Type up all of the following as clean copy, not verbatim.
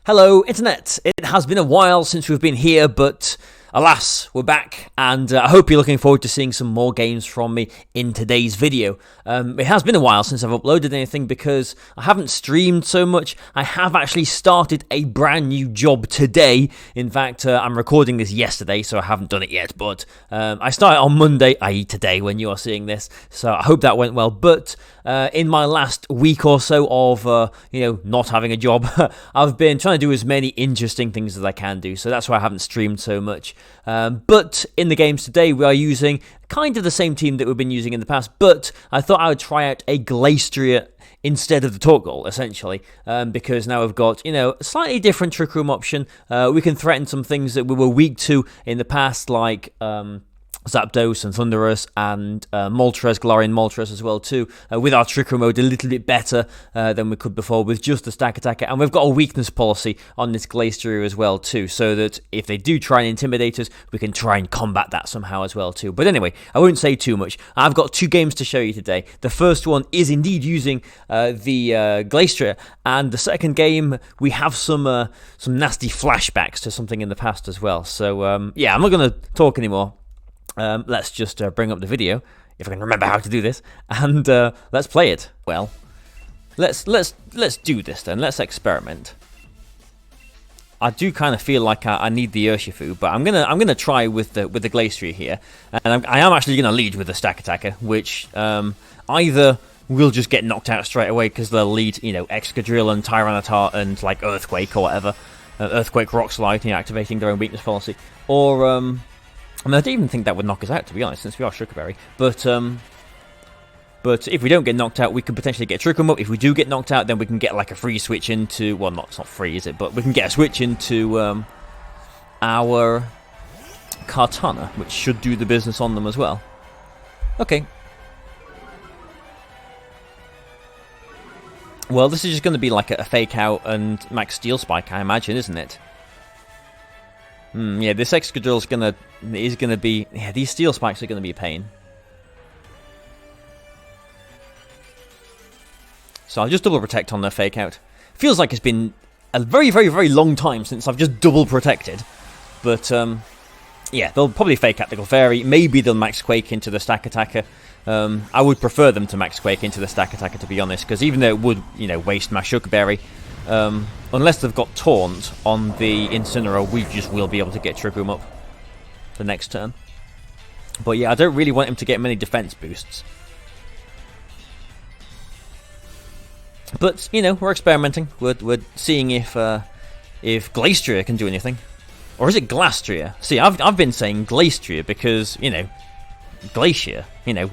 Hello, Internet! It has been a while since we've been here, but alas, we're back, and I hope you're looking forward to seeing some more games from me in today's video. It has been a while since I've uploaded anything because I haven't streamed so much. I have actually started a brand new job today. In fact, I'm recording this yesterday, so I haven't done it yet, but I started on Monday, i.e. today when you are seeing this, so I hope that went well. But in my last week or so of, not having a job, I've been trying to do as many interesting things as I can do, so that's why I haven't streamed so much. But in the games today, we are using kind of the same team that we've been using in the past, but I thought I would try out a Glacier instead of the Torkoal, essentially, because now we've got, a slightly different Trick Room option. We can threaten some things that we were weak to in the past, like Zapdos and Thundurus and Moltres, Galarian Moltres as well too, with our Trick Room mode a little bit better than we could before with just the Stack Attacker, and we've got a weakness policy on this Glacier as well too, so that if they do try and intimidate us, we can try and combat that somehow as well too. But anyway, I won't say too much. I've got two games to show you today. The first one is indeed using the Glacier, and the second game we have some nasty flashbacks to something in the past as well. So yeah, I'm not going to talk anymore. Let's just bring up the video, if I can remember how to do this, and let's play it. Well, let's do this then. Let's experiment. I do kind of feel like I need the Urshifu, but I'm gonna try with the Glacier here, and I am actually gonna lead with the Stack Attacker, which either we'll just get knocked out straight away because they'll lead Excadrill and Tyranitar and like Earthquake or whatever, Earthquake, Rock Slide, activating their own weakness policy, or I don't even think that would knock us out, to be honest, since we are Sugar Berry. But if we don't get knocked out, we could potentially get Trick Room up. If we do get knocked out, then we can get like a free switch into... Well, it's not free, is it? But we can get a switch into our Kartana, which should do the business on them as well. Okay. Well, this is just going to be like a Fake Out and Max Steel Spike, I imagine, isn't it? Yeah, this Excadrill is gonna be... Yeah, these Steel Spikes are gonna be a pain. So I'll just double protect on their Fake Out. Feels like it's been a very, very, very long time since I've just double protected. But, yeah, they'll probably Fake Out the Clefairy. Maybe they'll Max Quake into the Stack Attacker. I would prefer them to Max Quake into the Stack Attacker, to be honest, because even though it would, waste my Sugar Berry, unless they've got Taunt on the Incineroar, we just will be able to get Trick Room up the next turn. But yeah, I don't really want him to get many defense boosts. But, we're experimenting. We're seeing if Glacier can do anything. Or is it Glastrier? See, I've been saying Glacier because, Glacier,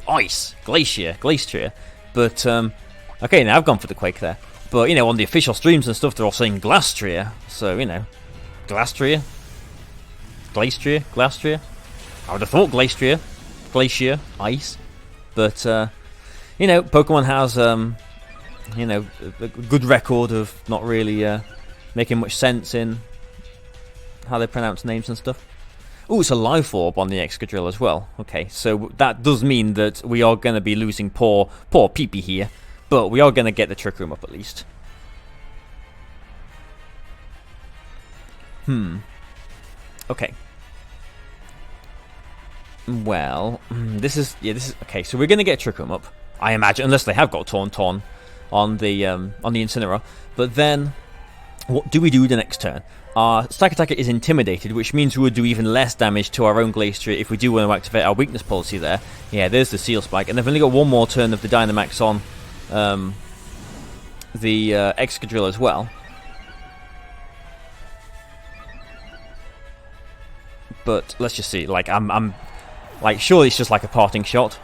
ice, Glacier, Glacier. But, okay, now I've gone for the Quake there. But, on the official streams and stuff, they're all saying Glastrier. So, Glastrier. Glacier, Glastrier. I would have thought Glacier, ice. But, Pokemon has, a good record of not really making much sense in how they pronounce names and stuff. Oh, it's a Life Orb on the Excadrill as well. Okay, so that does mean that we are going to be losing poor Pee-Pee here. But we are going to get the Trick Room up at least. Okay. Well, this is okay. So we're going to get Trick Room up, I imagine, unless they have got Taunt on the Incineroar. But then, what do we do the next turn? Our Stack Attacker is intimidated, which means we would do even less damage to our own Glacier if we do want to activate our weakness policy there. Yeah, there's the Seal Spike, and they've only got one more turn of the Dynamax on the Excadrill as well. But let's just see. Like I'm like, surely it's just like a parting shot.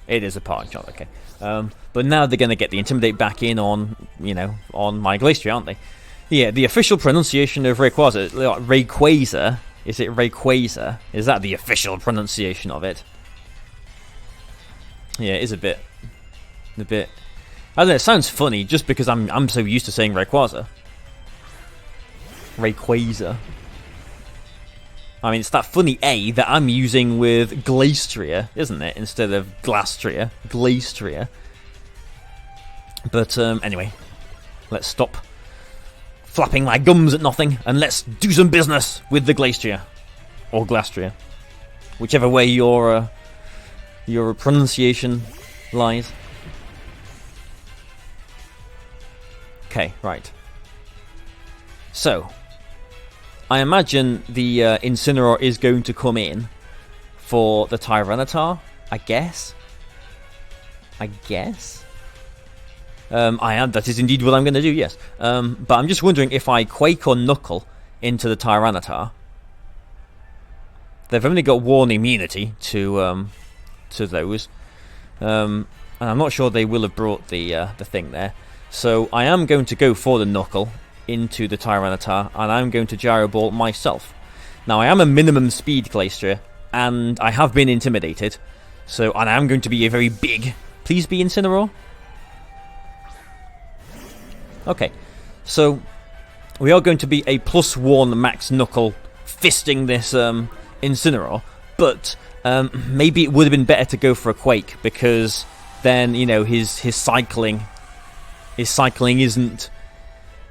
It is a parting shot, okay. But now they're going to get the Intimidate back in on, on my Glacier, aren't they? Yeah, the official pronunciation of Rayquaza, Rayquaza. Is it Rayquaza? Is that the official pronunciation of it? Yeah, it is a bit. I don't know. It sounds funny just because I'm so used to saying Rayquaza. Rayquaza. I mean, it's that funny A that I'm using with Glacier, isn't it? Instead of Glastrier. Glacier. But, anyway. let's stop flapping my gums at nothing, and let's do some business with the Glastrier. Or Glastria. Whichever way your pronunciation lies. Okay, right. So, I imagine the Incineroar is going to come in for the Tyranitar, I guess. That is indeed what I'm going to do, yes. But I'm just wondering if I Quake or Knuckle into the Tyranitar. They've only got Warn immunity to those. And I'm not sure they will have brought the thing there. So I am going to go for the Knuckle into the Tyranitar, and I'm going to Gyro Ball myself. Now I am a minimum speed Glastrier, and I have been intimidated. So, and I am going to be a very big... Please be Incineroar. Okay, so we are going to be a +1 max Knuckle fisting this Incineroar, but maybe it would have been better to go for a Quake, because then, you know, his cycling isn't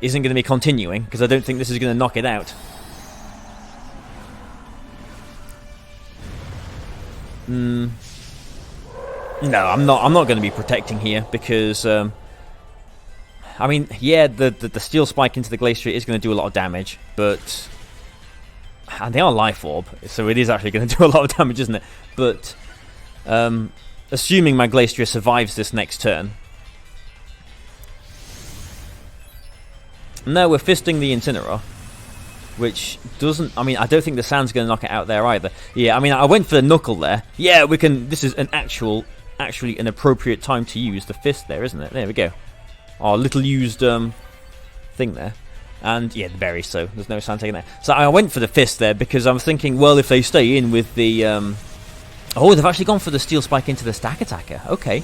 going to be continuing, because I don't think this is going to knock it out. No, I'm not going to be protecting here, because I mean, yeah, the Steel Spike into the Glastrier is going to do a lot of damage, but and they are Life Orb, so it is actually going to do a lot of damage, isn't it? But assuming my Glastrier survives this next turn. No, we're fisting the Incineroar, which doesn't... I mean, I don't think the Sand's going to knock it out there either. Yeah, I mean, I went for the Knuckle there. Yeah, we can... This is actually an appropriate time to use the fist there, isn't it? There we go. Our little used thing there. And, yeah, the berry, so there's no Sand taking that. So I went for the fist there because I was thinking, well, if they stay in with the... Oh, they've actually gone for the Steel Spike into the Stack Attacker. Okay.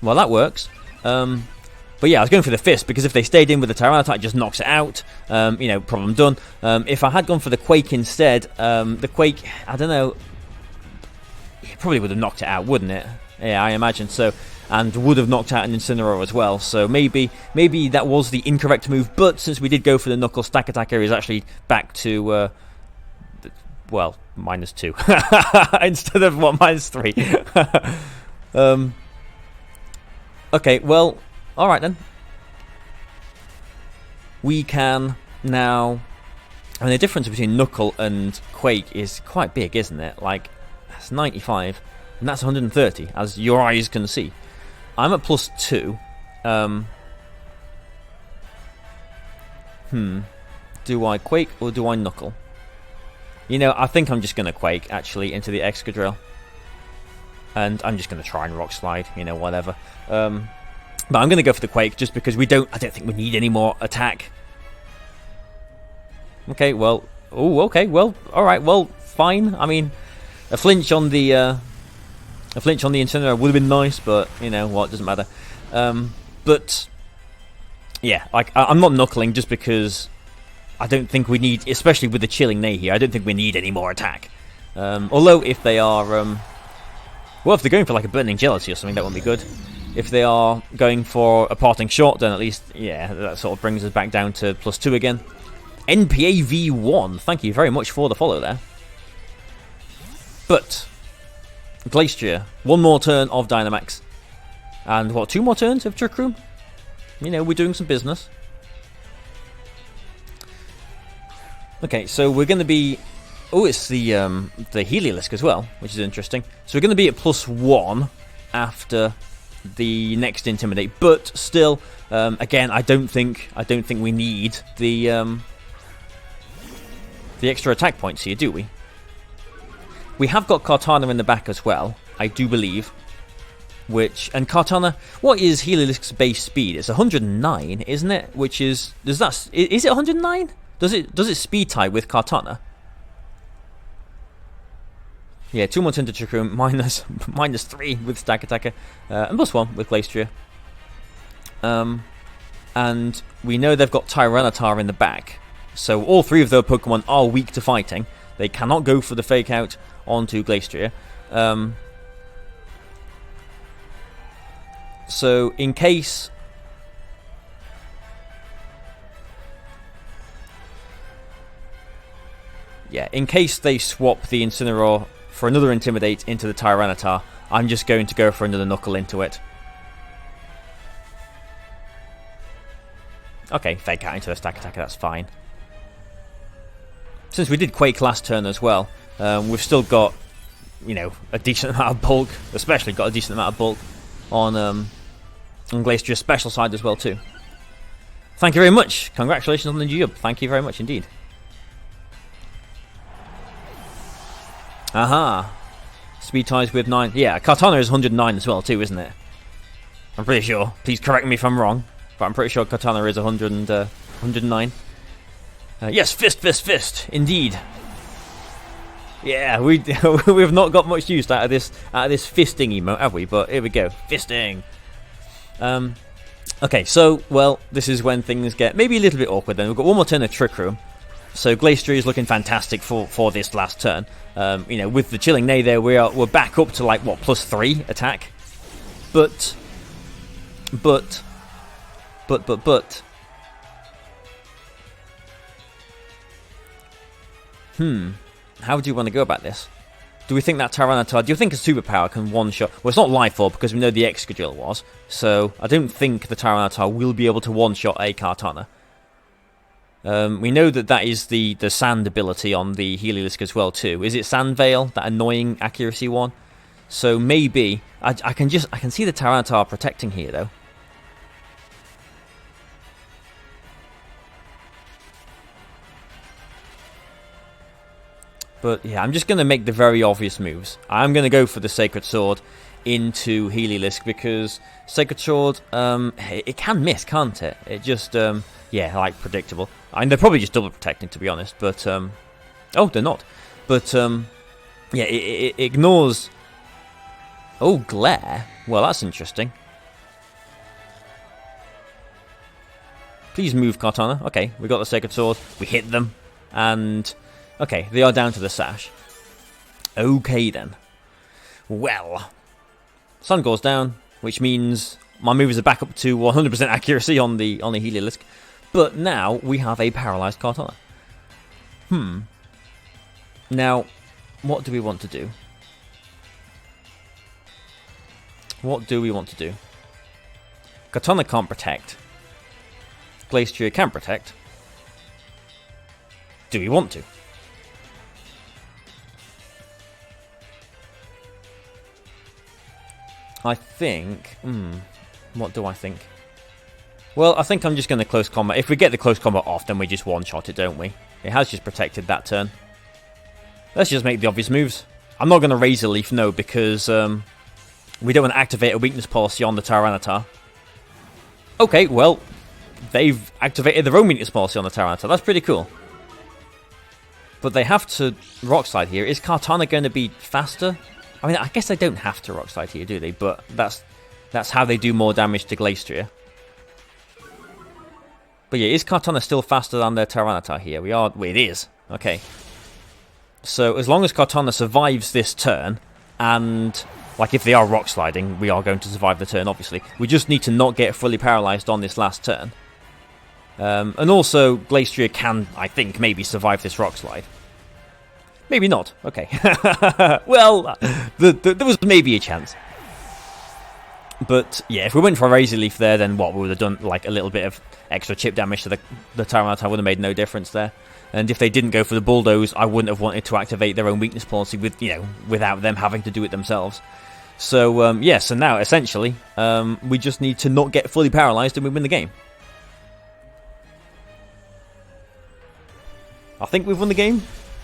Well, that works. But yeah, I was going for the fist, because if they stayed in with the Tyranitar, it just knocks it out. You know, problem done. If I had gone for the Quake instead, the Quake, I don't know, it probably would have knocked it out, wouldn't it? Yeah, I imagine so. And would have knocked out an Incineroar as well. So maybe that was the incorrect move, but since we did go for the Knuckle, Stack Attacker is actually back to, well, -2. Instead of, what, -3. Okay, well... Alright then. We can now... I mean, the difference between Knuckle and Quake is quite big, isn't it? Like, that's 95, and that's 130, as your eyes can see. I'm at +2. Do I Quake or do I Knuckle? You know, I think I'm just going to Quake, actually, into the Excadrill. And I'm just going to try and Rock Slide, you know, whatever. But I'm going to go for the Quake just because I don't think we need any more attack. Okay, well... Oh, okay, well, alright, well, fine. I mean, a flinch on the Incineroar would have been nice, but, you know, what, doesn't matter. But, yeah, I'm not Knuckling just because I don't think we need, especially with the Chilling Neigh here, I don't think we need any more attack. Although, if they are... well, if they're going for, like, a Burning Jealousy or something, that wouldn't be good. If they are going for a Parting Shot, then at least, yeah, that sort of brings us back down to +2 again. NPA V1, thank you very much for the follow there. But, Glastrier, one more turn of Dynamax. And what, 2 more turns of Trick Room? You know, we're doing some business. Okay, so we're going to be... Oh, it's the Heliolisk as well, which is interesting. So we're going to be at +1 after... the next Intimidate, but still, again, I don't think we need the extra attack points here, do we? We have got Kartana in the back as well, I do believe. And Kartana, what is Heliolisk's base speed? It's 109, isn't it? Which is is it 109? Does it speed tie with Kartana? Yeah, 2 more turn to Trick Room, -3 with Stack Attacker, and +1 with Glastrier. And we know they've got Tyranitar in the back, so all 3 of their Pokemon are weak to fighting. They cannot go for the Fake Out onto Glastrier. So in case yeah, in case they swap the Incineroar for another Intimidate into the Tyranitar, I'm just going to go for another Knuckle into it. Okay, Fake Out into a Stack Attacker, that's fine. Since we did Quake last turn as well, we've still got, you know, a decent amount of bulk, especially got a decent amount of bulk on Glaistria's special side as well too. Thank you very much. Congratulations on the G-Up. Thank you very much indeed. Aha. Speed ties with 9. Yeah, Kartana is 109 as well too, isn't it? I'm pretty sure. Please correct me if I'm wrong, but I'm pretty sure Kartana is 109. Yes, fist, indeed. Yeah, we've not got much use out of this fisting emote, have we? But here we go, fisting. Okay, so well, this is when things get maybe a little bit awkward. Then we've got one more turn of Trick Room, so Glaistria is looking fantastic for this last turn. You know, with the Chilling Neigh there, we're back up to like what, +3 attack, but. How do you want to go about this? Do we think that Tyranitar, do you think a superpower can one-shot? Well, it's not Life Orb because we know the Excadrill was, so I don't think the Tyranitar will be able to one-shot a Kartana. We know that is the Sand ability on the Heliolisk as well too. Is it Sand Veil, that annoying accuracy one? So maybe, I can see the Tyranitar protecting here though. But yeah, I'm just going to make the very obvious moves. I'm going to go for the Sacred Sword into Heliolisk because Sacred Sword, it can miss, can't it? It just, yeah, like predictable. I mean, they're probably just double protecting, to be honest, but, oh, they're not. But, yeah, it ignores... Oh, Glare? Well, that's interesting. Please move, Kartana. Okay, we got the Sacred Sword. We hit them. And... okay, they are down to the Sash. Okay, then. Well. Sun goes down, which means my moves are back up to 100% accuracy on the Heliolisk. But now we have a paralyzed Kartana. Now, what do we want to do? What do we want to do? Kartana can't protect. Glaistria can protect. Do we want to? I think... what do I think? Well, I think I'm just going to close combat. If we get the close combat off, then we just one-shot it, don't we? It has just protected that turn. Let's just make the obvious moves. I'm not going to Razor Leaf, no, because we don't want to activate a weakness policy on the Tyranitar. Okay, well, they've activated their own weakness policy on the Tyranitar. That's pretty cool. But they have to Rock Slide here. Is Kartana going to be faster? I mean, I guess they don't have to Rock Slide here, do they? But that's how they do more damage to Glaistria. But yeah, is Kartana still faster than their Tyranitar here? Well, it is. Okay. So as long as Kartana survives this turn, and like if they are Rock Sliding, we are going to survive the turn, obviously. We just need to not get fully paralyzed on this last turn. And also, Glaistria can, I think, maybe survive this Rock Slide. Maybe not. Okay. Well, there was maybe a chance. But, yeah, if we went for a Razor Leaf there, then what? We would have done, like, a little bit of extra chip damage to the Tyranitar. Would have made no difference there. And if they didn't go for the Bulldoze, I wouldn't have wanted to activate their own weakness policy with, you know, without them having to do it themselves. So, yeah, so now, essentially, we just need to not get fully paralyzed and we win the game. I think we've won the game.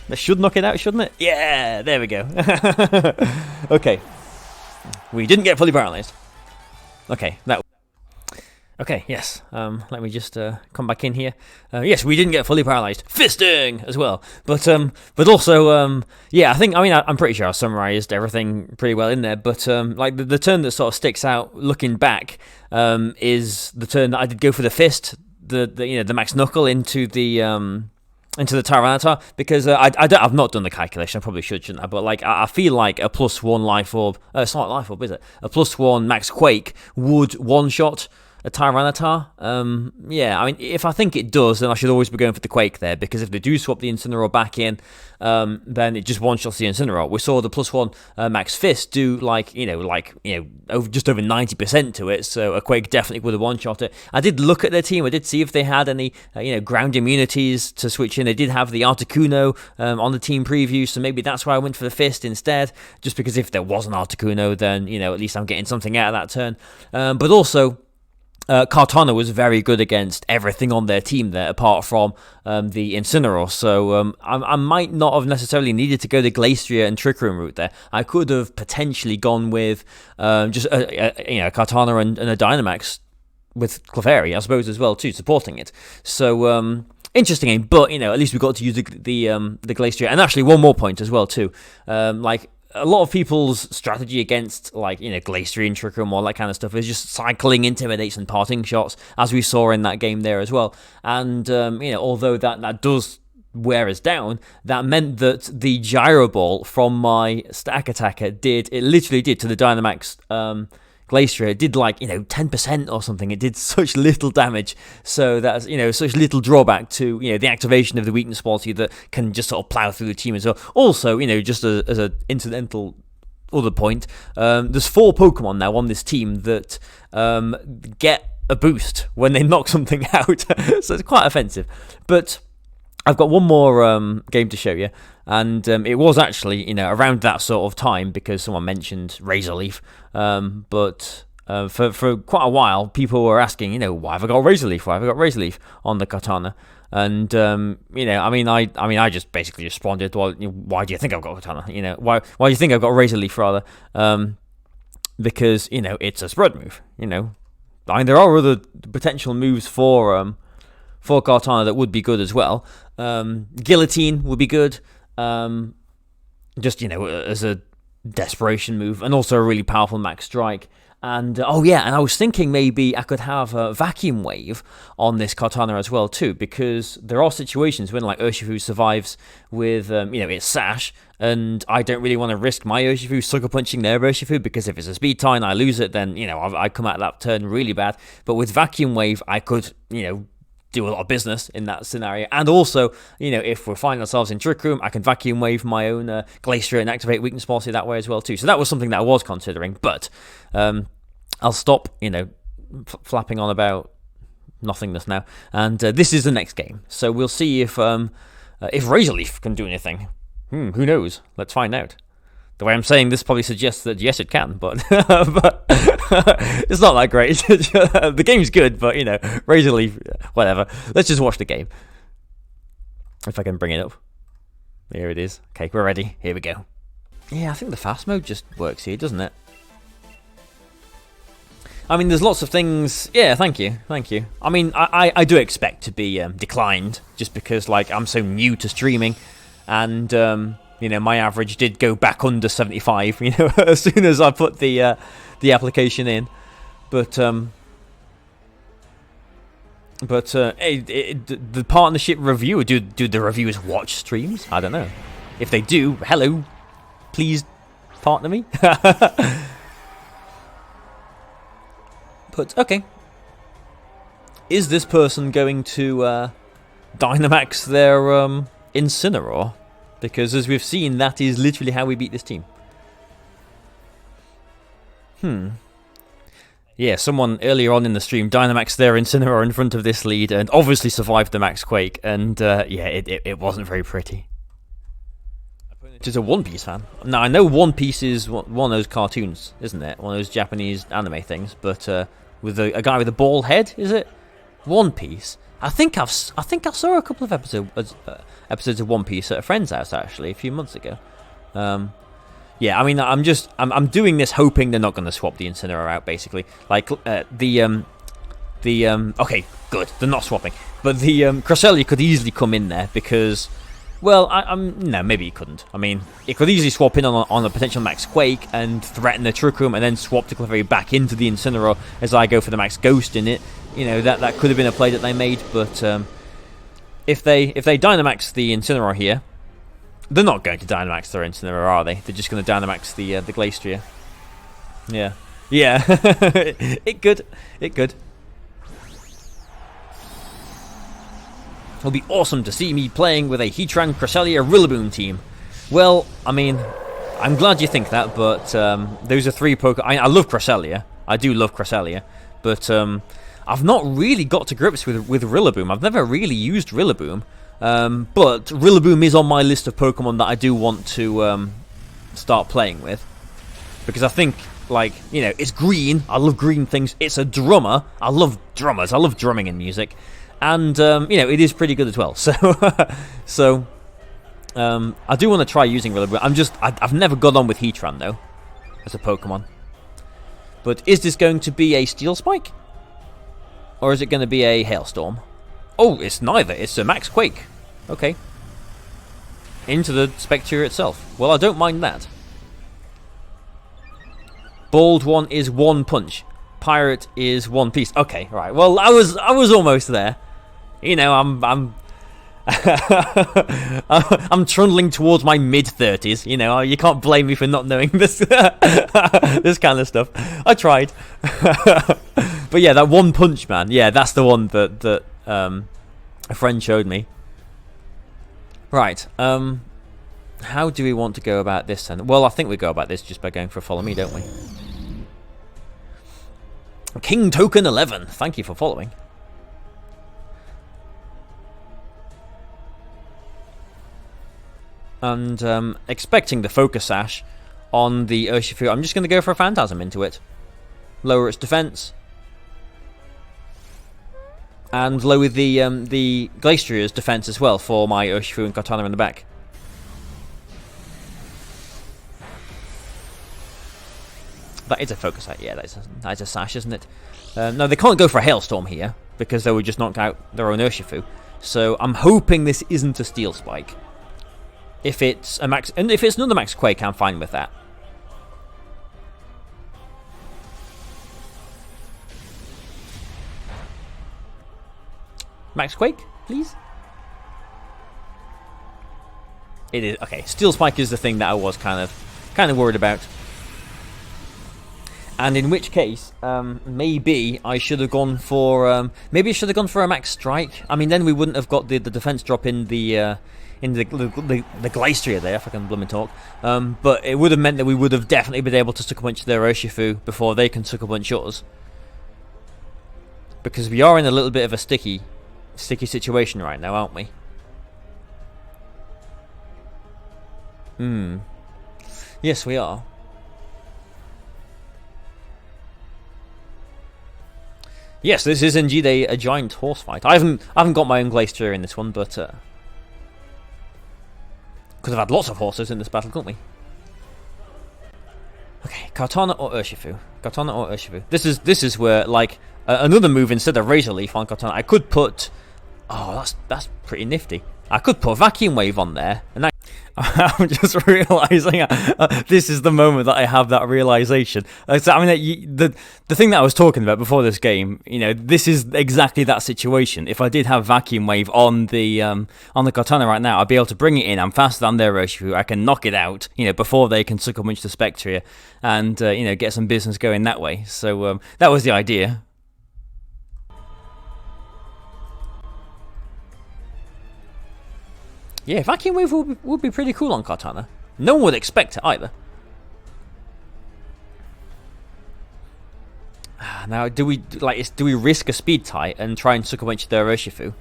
That should knock it out, shouldn't it? Yeah, there we go. Okay. We didn't get fully paralyzed. Okay, okay, yes. Let me just come back in here. Yes, we didn't get fully paralyzed. Fisting as well. But also, yeah, I'm pretty sure I summarized everything pretty well in there. But like the turn that sort of sticks out looking back is the turn that I did go for the fist, the max knuckle into the Tyranitar, because I've not done the calculation. I probably shouldn't I? But like I feel like a +1 Life Orb. It's not Life Orb, is it? A +1 Max Quake would one-shot a Tyranitar. Yeah, I mean, if I think it does, then I should always be going for the Quake there, because if they do swap the Incineroar back in, then it just one-shots the Incineroar. We saw the +1 Max Fist do just over 90% to it, so a Quake definitely would have one-shot it. I did look at their team. I did see if they had any ground immunities to switch in. They did have the Articuno on the team preview, so maybe that's why I went for the Fist instead, just because if there was an Articuno, then at least I'm getting something out of that turn. But also, Kartana was very good against everything on their team there, apart from the Incineroar. So I might not have necessarily needed to go the Glacier and Trick Room route there. I could have potentially gone with just Kartana and a Dynamax with Clefairy, I suppose, as well too, supporting it. So interesting game, but at least we got to use the Glacier. And actually, one more point as well too. A lot of people's strategy against, Glacier and Trick Room, all that kind of stuff, is just cycling Intimidates and Parting Shots, as we saw in that game there as well. And, although that does wear us down, that meant that the Gyro Ball from my Stack Attacker literally did to the Dynamax Glacier, it did 10% or something. It did such little damage, so that's such little drawback to the activation of the weakness policy that can just sort of plow through the team as well. Also, just as an incidental other point, there's 4 Pokemon now on this team that get a boost when they knock something out, so it's quite offensive. But I've got one more game to show you, and it was actually around that sort of time, because someone mentioned Razor Leaf. But for quite a while, people were asking, why have I got Razor Leaf? Why have I got Razor Leaf on the Kartana? And I just basically responded, well, why do you think I've got Kartana? Why do you think I've got Razor Leaf rather? Because it's a spread move. I mean, there are other potential moves for Kartana that would be good as well. Guillotine would be good, just as a desperation move, and also a really powerful max strike. And and I was thinking maybe I could have a Vacuum Wave on this Kartana as well too, because there are situations when Urshifu survives with its Sash, and I don't really want to risk my Urshifu sucker punching their Urshifu, because if it's a speed tie and I lose it, then I come out of that turn really bad. But with Vacuum Wave, I could do a lot of business in that scenario. And also, if we're finding ourselves in Trick Room, I can Vacuum Wave my own Glacier and activate weakness policy that way as well too. So that was something that I was considering, but I'll stop flapping on about nothingness now, and this is the next game. So we'll see if Razor Leaf can do anything. Who knows? Let's find out. The way I'm saying this probably suggests that yes, it can, but but it's not that great. The game's good, but Razor Leaf, whatever. Let's just watch the game. If I can bring it up. Here it is. Okay, we're ready. Here we go. Yeah, I think the fast mode just works here, doesn't it? I mean, there's lots of things. Yeah, thank you. I mean, I do expect to be declined, just because I'm so new to streaming, and my average did go back under 75. As soon as I put the application in, but the partnership reviewer, do the reviewers watch streams? I don't know. If they do, hello, please partner me. But okay, is this person going to Dynamax their Incineroar? Because as we've seen, that is literally how we beat this team. Yeah, someone earlier on in the stream Dynamaxed their Incineroar in front of this lead and obviously survived the Max Quake, and it wasn't very pretty. Just a One Piece fan. Now, I know One Piece is one of those cartoons, isn't it? One of those Japanese anime things, but with a guy with a bald head, is it? One Piece. I think I saw a couple of episodes of One Piece at a friend's house actually a few months ago. Yeah, I mean, I'm doing this hoping they're not going to swap the Incineroar out, basically. Okay, good, they're not swapping, but the Cresselia could easily come in there because, well, no, maybe he couldn't. I mean, it could easily swap in on a potential Max Quake and threaten the Trick Room, and then swap the Clefairy back into the Incineroar as I go for the Max Ghost in it. That could have been a play that they made, but if they Dynamax the Incineroar here, they're not going to Dynamax their Incineroar, are they? They're just going to Dynamax the Glacier. Yeah. It could. It'll be awesome to see me playing with a Heatran, Cresselia, Rillaboom team. Well, I mean, I'm glad you think that, but those are 3 Pokemon. I love Cresselia. I do love Cresselia, but I've not really got to grips with Rillaboom. I've never really used Rillaboom, but Rillaboom is on my list of Pokemon that I do want to start playing with, because I think, like, you know, it's green. I love green things. It's a drummer. I love drummers. I love drumming in music. And, you know, it is pretty good as well. So, I do want to try using Rillaboom. I've never got on with Heatran, though, as a Pokemon. But is this going to be a Steel Spike? Or is it going to be a Hailstorm? Oh, it's neither. It's a Max Quake. Okay. Into the Spectre itself. Well, I don't mind that. Bald one is 1 punch. Pirate is 1 piece. Okay, right. Well, I was almost there. You know, I'm trundling towards my mid-30s. You know, you can't blame me for not knowing this this kind of stuff. I tried. But yeah, that 1 punch, man. Yeah, that's the one that a friend showed me. Right. How do we want to go about this then? Well, I think we go about this just by going for a follow me, don't we? King Token 11. Thank you for following. And expecting the Focus Sash on the Urshifu, I'm just going to go for a Phantasm into it. Lower its defense. And lower the Glacier's defense as well for my Urshifu and Kartana in the back. That is a Focus Sash. Yeah, that is a Sash, isn't it? No, they can't go for a Hailstorm here, because they would just knock out their own Urshifu. So I'm hoping this isn't a Steel Spike. If it's a Max, and if it's another Max Quake, I'm fine with that. Max Quake, please. It is okay. Steel Spike is the thing that I was kind of worried about. And in which case, maybe I should have gone for a Max Strike. I mean, then we wouldn't have got the defense drop in the Glacier there, if I can blooming talk. But it would have meant that we would have definitely been able to Sucker Punch their Urshifu before they can Sucker Punch yours. Because we are in a little bit of a sticky situation right now, aren't we? Yes, we are. Yes, this is indeed a giant horse fight. I haven't got my own Glacier in this one, but could have had lots of horses in this battle, couldn't we? Okay, Kartana or Urshifu. Kartana or Urshifu. This is where, like, another move instead of Razor Leaf on Kartana. I could put. Oh, that's pretty nifty. I could put Vacuum Wave on there, and that. I'm just realizing this is the moment that I have that realization. So, I mean, the thing that I was talking about before this game, you know, this is exactly that situation. If I did have Vacuum Wave on the Kartana right now, I'd be able to bring it in. I'm faster than their Urshifu. I can knock it out, you know, before they can Sucker Punch the Spectria, and you know, get some business going that way. So that was the idea. Yeah, Vacuum Wave would be pretty cool on Kartana. No one would expect it either. Now, do we risk a Speed tie and try and Sucker Punch their Urshifu?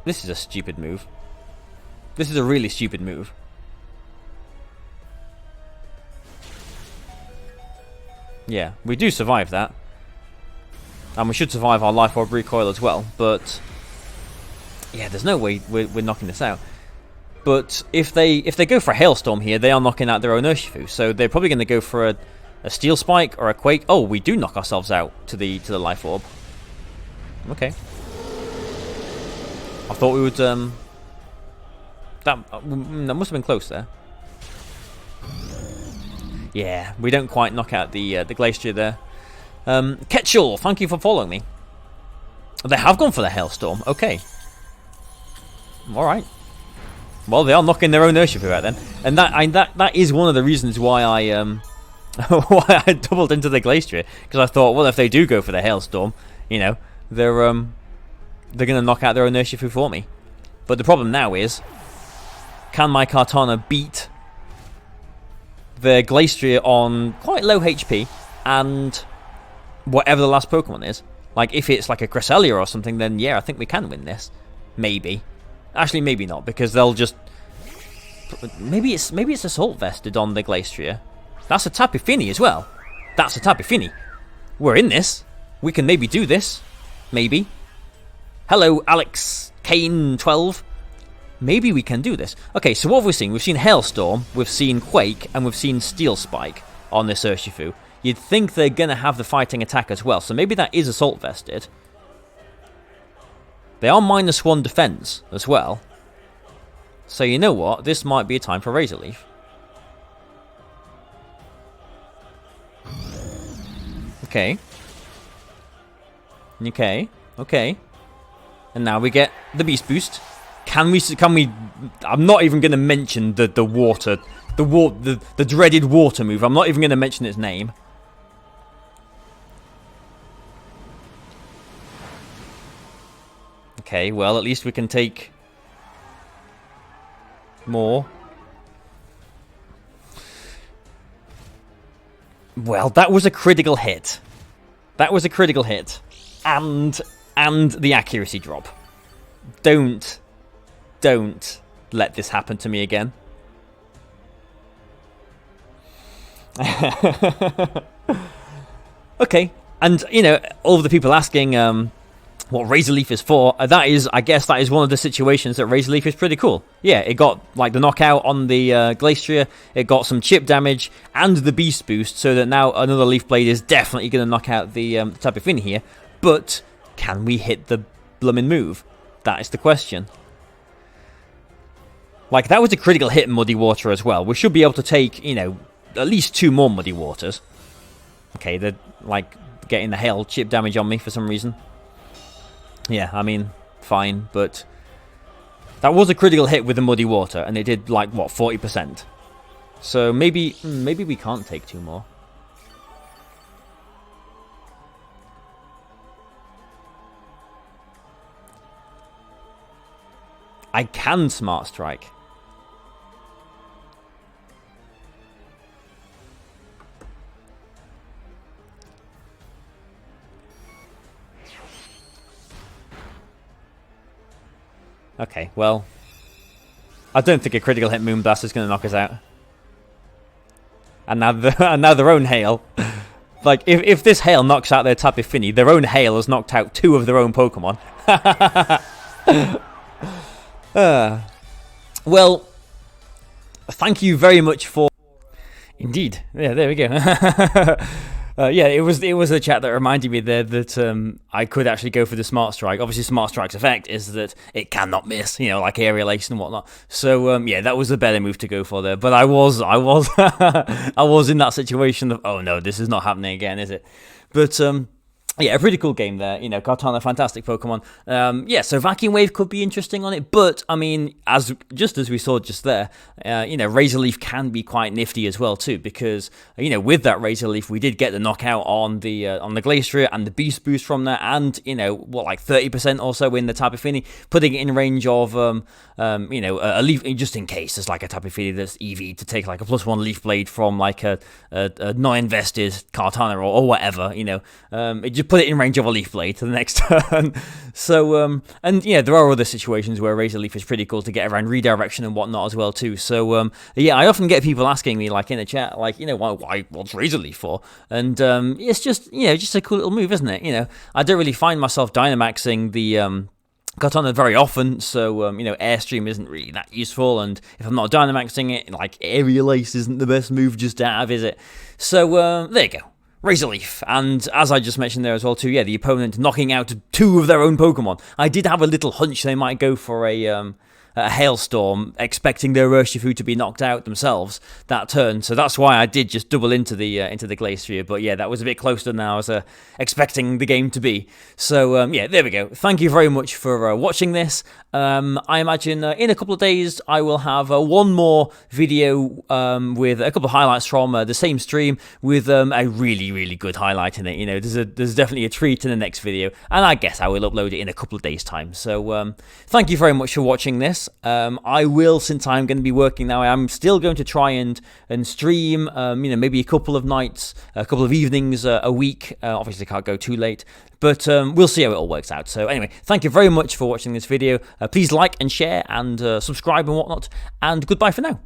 This is a stupid move. This is a really stupid move. Yeah, we do survive that. And we should survive our Life Orb recoil as well, but yeah, there's no way we're knocking this out. But if they go for a Hailstorm here, they are knocking out their own Urshifu, so they're probably going to go for a Steel Spike or a Quake. Oh, we do knock ourselves out to the Life Orb. Okay. I thought we would that must have been close there. Yeah, we don't quite knock out the Glacier there. Ketchel, thank you for following me. They have gone for the Hailstorm. Okay. Alright. Well, they are knocking their own Urshifu out then. And that is one of the reasons why I why I doubled into the Glacier. Because I thought, well, if they do go for the Hailstorm, you know, they're going to knock out their own Urshifu for me. But the problem now is, can my Kartana beat the Glacier on quite low HP and whatever the last Pokemon is? Like, if it's like a Cresselia or something, then yeah, I think we can win this. Maybe. Actually, maybe not, because they'll just... Maybe it's Assault Vested on the Glacier. That's a Tapu Fini as well. That's a Tapu Fini. We're in this. We can maybe do this. Maybe. Hello, Alex Kane 12. Maybe we can do this. Okay, so what have we seen? We've seen Hailstorm, we've seen Quake, and we've seen Steel Spike on this Urshifu. You'd think they're going to have the fighting attack as well, so maybe that is Assault Vested. They are -1 defense as well. So you know what? This might be a time for Razor Leaf. Okay. Okay. Okay. And now we get the Beast Boost. Can we? I'm not even going to mention the dreaded water move. I'm not even going to mention its name. Okay, well, at least we can take more. Well, that was a critical hit. That was a critical hit. And the accuracy drop. Don't let this happen to me again. Okay, and, you know, all of the people asking... what Razor Leaf is for, I guess that is one of the situations that Razor Leaf is pretty cool. Yeah, it got like the knockout on the Glacier, it got some chip damage, and the Beast Boost, so that now another Leaf Blade is definitely going to knock out the Tapu Fini here. But can we hit the bloomin' move? That is the question. Like, that was a critical hit in Muddy Water as well. We should be able to take, you know, at least 2 more Muddy Waters. Okay, they're like getting the hail chip damage on me for some reason. Yeah, I mean, fine, but that was a critical hit with the Muddy Water, and it did, like, what, 40%? So maybe we can't take 2 more. I can Smart Strike. Okay, well, I don't think a critical hit Moonblast is going to knock us out. And now their own hail. Like, if this hail knocks out their Tapu Fini, their own hail has knocked out 2 of their own Pokemon. Well, thank you very much for... Indeed. Yeah, there we go. Yeah, it was a chat that reminded me there that I could actually go for the Smart Strike. Obviously, Smart Strike's effect is that it cannot miss, you know, like Aerial Ace and whatnot. So yeah, that was a better move to go for there. But I was I was in that situation of, oh no, this is not happening again, is it? But yeah, a pretty cool game there. You know, Kartana, fantastic Pokemon. Yeah, so Vacuum Wave could be interesting on it, but I mean, just as we saw just there, you know, Razor Leaf can be quite nifty as well too, because you know, with that Razor Leaf, we did get the knockout on the Glacier and the Beast Boost from that, and you know, what, like 30% or so in the Tapu Fini, putting it in range of you know, a Leaf, just in case there's like a Tapu Fini that's EV to take like a +1 Leaf Blade from like a non-invested Kartana or whatever, you know, it just put it in range of a Leaf Blade to the next turn. So, and yeah, there are other situations where Razor Leaf is pretty cool to get around redirection and whatnot as well too. So, yeah, I often get people asking me, like in the chat, like, you know, what's Razor Leaf for? And it's just, you know, just a cool little move, isn't it? You know, I don't really find myself Dynamaxing the Kartana very often, so, you know, Airstream isn't really that useful, and if I'm not Dynamaxing it, like, Aerial Ace isn't the best move just to have, is it? So, there you go. Razor Leaf, and as I just mentioned there as well too, yeah, the opponent knocking out 2 of their own Pokemon. I did have a little hunch they might go for a a hailstorm, expecting their Urshifu to be knocked out themselves that turn. So that's why I did just double into the Glacier. But yeah, that was a bit closer than I was expecting the game to be. So yeah, there we go. Thank you very much for watching this. I imagine in a couple of days I will have one more video with a couple of highlights from the same stream with a really good highlight in it. You know, there's definitely a treat in the next video, and I guess I will upload it in a couple of days' time. So thank you very much for watching this. I will, since I'm going to be working now, I'm still going to try and stream. You know, maybe a couple of nights, a couple of evenings a week. Obviously, can't go too late. But we'll see how it all works out. So anyway, thank you very much for watching this video. Please like and share and subscribe and whatnot. And goodbye for now.